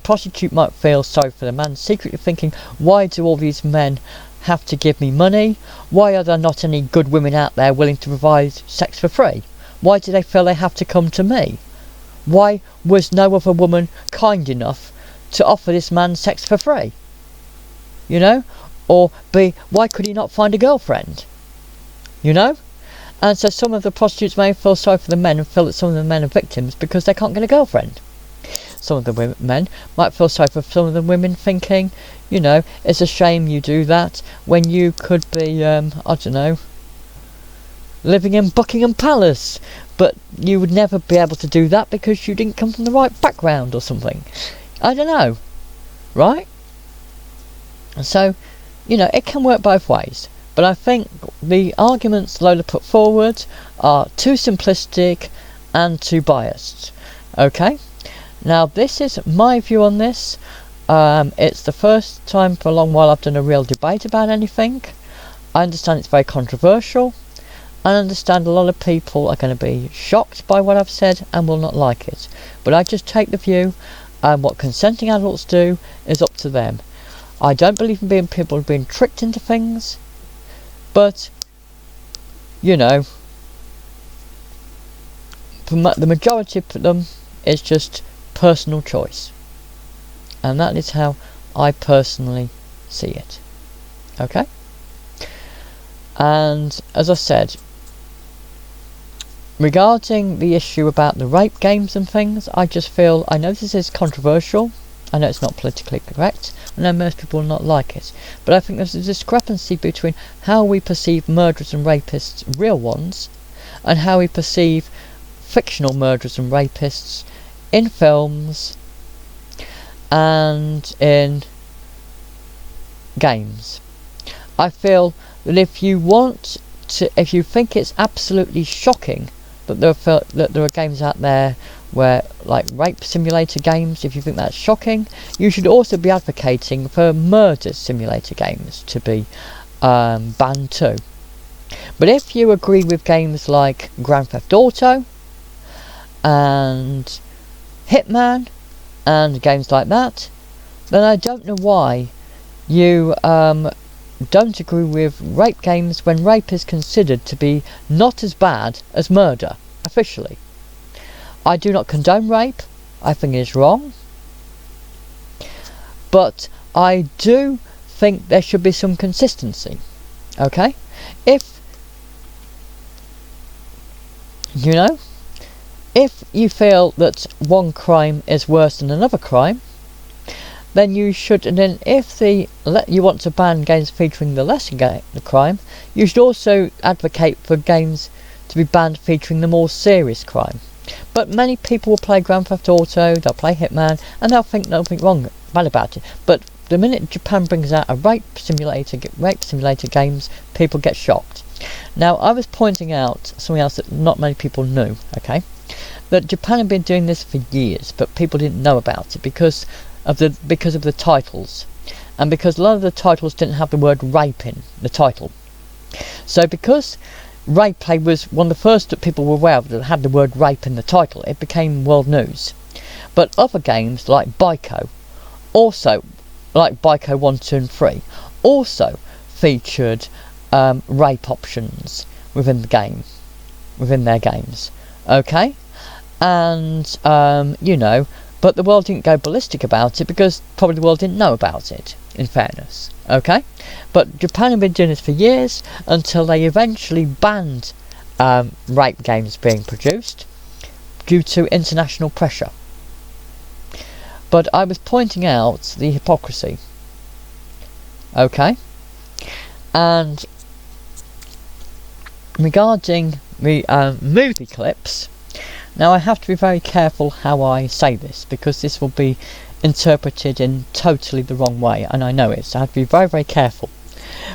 prostitute might feel sorry for the man, secretly thinking, why do all these men have to give me money? Why are there not any good women out there willing to provide sex for free? Why do they feel they have to come to me? Why was no other woman kind enough to offer this man sex for free? You know? Or B, why could he not find a girlfriend? You know? And so some of the prostitutes may feel sorry for the men and feel that some of the men are victims because they can't get a girlfriend. Some of the men might feel sorry for some of the women, thinking, you know, it's a shame you do that when you could be, I don't know, living in Buckingham Palace, but you would never be able to do that because you didn't come from the right background or something. I don't know, right? So, you know, it can work both ways. But I think the arguments Lola put forward are too simplistic and too biased. Okay? Now, this is my view on this. It's the first time for a long while I've done a real debate about anything. I understand it's very controversial. I understand a lot of people are going to be shocked by what I've said and will not like it. But I just take the view, what consenting adults do is up to them. I don't believe in people being tricked into things. But, you know, for the majority of them, it's just personal choice. And that is how I personally see it. Okay? And, as I said, regarding the issue about the rape games and things, I just feel, I know this is controversial. I know it's not politically correct. I know most people will not like it. But I think there's a discrepancy between how we perceive murderers and rapists, real ones, and how we perceive fictional murderers and rapists in films and in games. I feel that if you think it's absolutely shocking that there are games out there where, like rape simulator games, if you think that's shocking, you should also be advocating for murder simulator games to be banned too. But if you agree with games like Grand Theft Auto and Hitman and games like that, then I don't know why you don't agree with rape games when rape is considered to be not as bad as murder, officially. I do not condone rape. I think it is wrong. But I do think there should be some consistency. Okay? If, you know, if you feel that one crime is worse than another crime, then you should, and then if you want to ban games featuring the lesser the crime, you should also advocate for games to be banned featuring the more serious crime. But many people will play Grand Theft Auto, they'll play Hitman, and they'll think nothing bad about it. But the minute Japan brings out a rape simulator games, people get shocked. Now, I was pointing out something else that not many people knew, okay? That Japan had been doing this for years, but people didn't know about it because of the titles. And because a lot of the titles didn't have the word rape in the title. So because Rapelay was one of the first that people were aware of that had the word rape in the title, it became world news. But other games like Biko, also, like Biko 1, 2 and 3, also featured rape options within their games. Okay? And, you know, but the world didn't go ballistic about it because probably the world didn't know about it, in fairness. Okay? But Japan had been doing this for years until they eventually banned rape games being produced due to international pressure. But I was pointing out the hypocrisy. Okay? And regarding the movie clips, now I have to be very careful how I say this because this will be interpreted in totally the wrong way, and I know it, so I have to be very, very careful.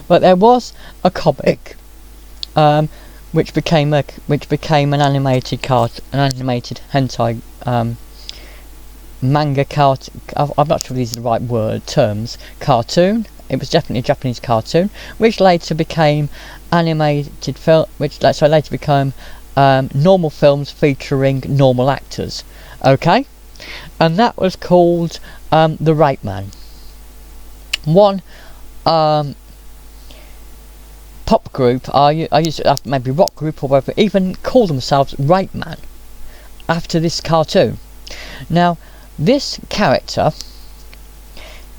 But there was a comic which became an animated hentai manga I'm not sure if these are the right terms, cartoon. It was definitely a Japanese cartoon, which later became animated film, later became normal films featuring normal actors. Okay? And that was called the Rapeman. One pop group, I used to maybe rock group or whatever, even call themselves Rapeman after this cartoon. Now, this character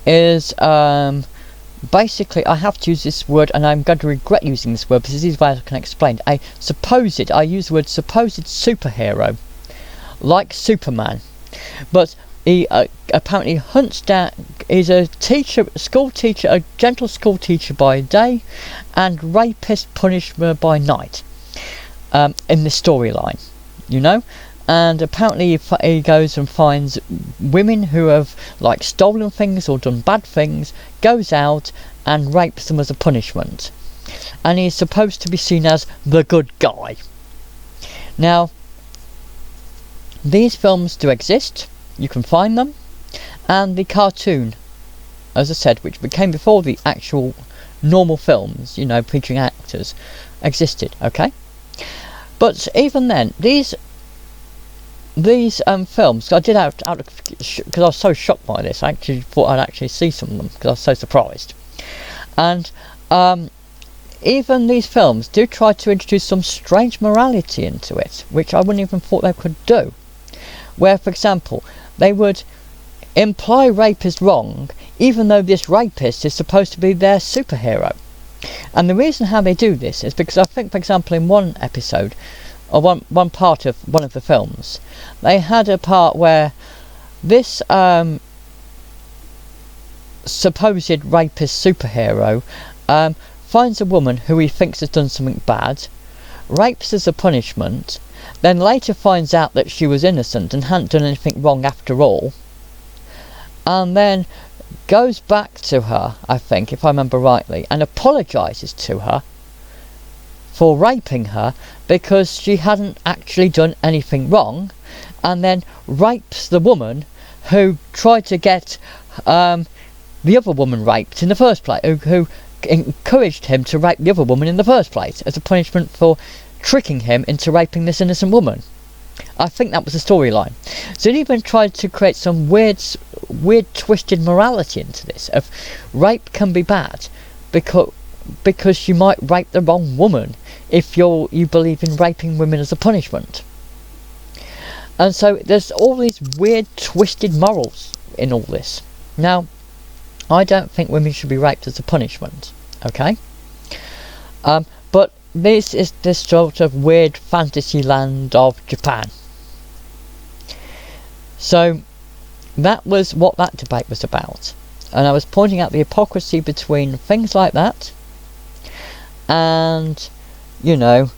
is basically, I have to use this word, and I'm going to regret using this word because this is where I can explain. I use the word supposed superhero, like Superman, but he apparently hunts down. He's a teacher, a gentle school teacher by day, and rapist punisher by night. In the storyline, you know. And apparently he goes and finds women who have like stolen things or done bad things, goes out and rapes them as a punishment. And he's supposed to be seen as the good guy. Now, these films do exist, you can find them, and the cartoon, as I said, which became before the actual normal films, you know, featuring actors, existed, okay? But even then, these films, I did out because I was so shocked by this. I actually thought I'd actually see some of them because I was so surprised. And even these films do try to introduce some strange morality into it, which I wouldn't even thought they could do. Where, for example, they would imply rape is wrong, even though this rapist is supposed to be their superhero. And the reason how they do this is because I think, for example, in one episode, or one part of one of the films, they had a part where this supposed rapist superhero finds a woman who he thinks has done something bad, rapes as a punishment, then later finds out that she was innocent and hadn't done anything wrong after all, and then goes back to her, I think, if I remember rightly, and apologises to her for raping her because she hadn't actually done anything wrong, and then rapes the woman who tried to get the other woman raped in the first place, who encouraged him to rape the other woman in the first place as a punishment for tricking him into raping this innocent woman. I think that was the storyline. So it even tried to create some weird twisted morality into this, of rape can be bad because you might rape the wrong woman if you believe in raping women as a punishment. And so there's all these weird twisted morals in all this. Now, I don't think women should be raped as a punishment, okay? But this is this sort of weird fantasy land of Japan. So that was what that debate was about, and I was pointing out the hypocrisy between things like that and, you know,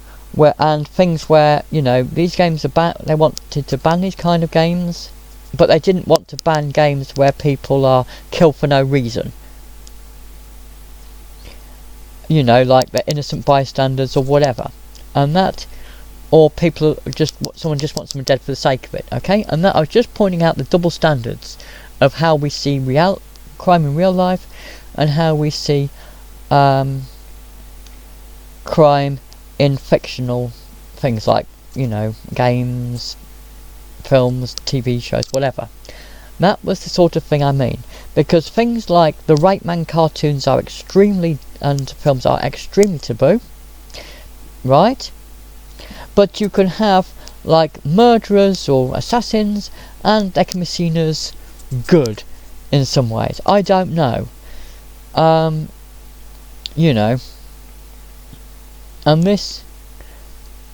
things where, you know, these games they wanted to ban these kind of games, but they didn't want to ban games where people are killed for no reason. You know, like the innocent bystanders or whatever, and that, or someone just wants them dead for the sake of it, okay? And that I was just pointing out the double standards of how we see crime in real life and how we see crime in fictional things like, you know, games, films, TV shows, whatever. That was the sort of thing I mean, because things like the Rapeman cartoons and films are extremely taboo, right? But you can have like murderers or assassins, and they can be seen as good in some ways. I don't know. You know, and this,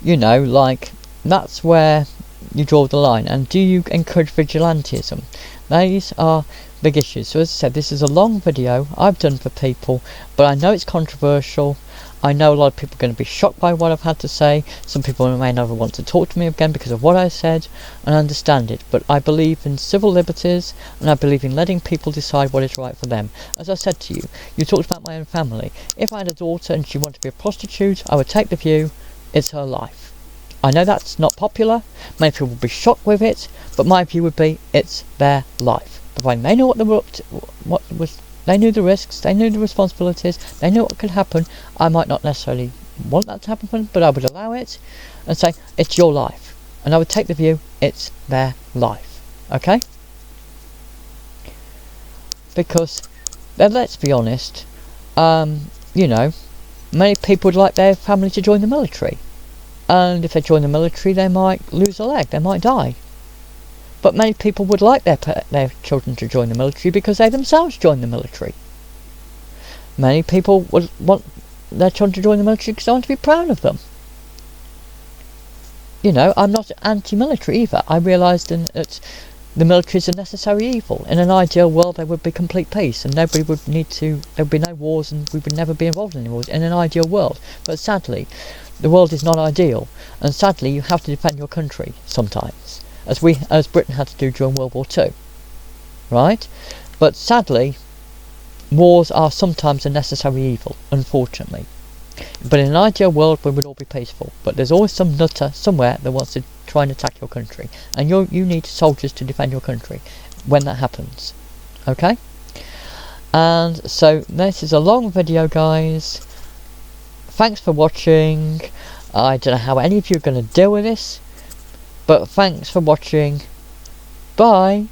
you know, like, that's where you draw the line. And do you encourage vigilantism? These are big issues. So as I said, this is a long video I've done for people, but I know it's controversial. I know a lot of people are going to be shocked by what I've had to say. Some people may never want to talk to me again because of what I said, and I understand it. But I believe in civil liberties, and I believe in letting people decide what is right for them. As I said to you, you talked about my own family. If I had a daughter and she wanted to be a prostitute, I would take the view, it's her life. I know that's not popular, many people will be shocked with it, but my view would be, it's their life. Providing they know they knew the risks, they knew the responsibilities, they knew what could happen. I might not necessarily want that to happen for them, but I would allow it and say, it's your life. And I would take the view, it's their life. Okay? Because, let's be honest, you know, many people would like their family to join the military. And if they join the military, they might lose a leg, they might die. But many people would like their children to join the military because they themselves join the military. Many people would want their children to join the military because they want to be proud of them. You know, I'm not anti-military either. I realise that the military is a necessary evil. In an ideal world there would be complete peace and nobody would need to, there would be no wars and we would never be involved in any wars in an ideal world. But sadly, the world is not ideal, and sadly you have to defend your country sometimes, as Britain had to do during World War II. Right? But sadly, wars are sometimes a necessary evil, unfortunately. But in an ideal world we would all be peaceful. But there's always some nutter somewhere that wants to try and attack your country. And you need soldiers to defend your country when that happens. Okay? And so this is a long video, guys. Thanks for watching. I don't know how any of you are going to deal with this. But thanks for watching. Bye.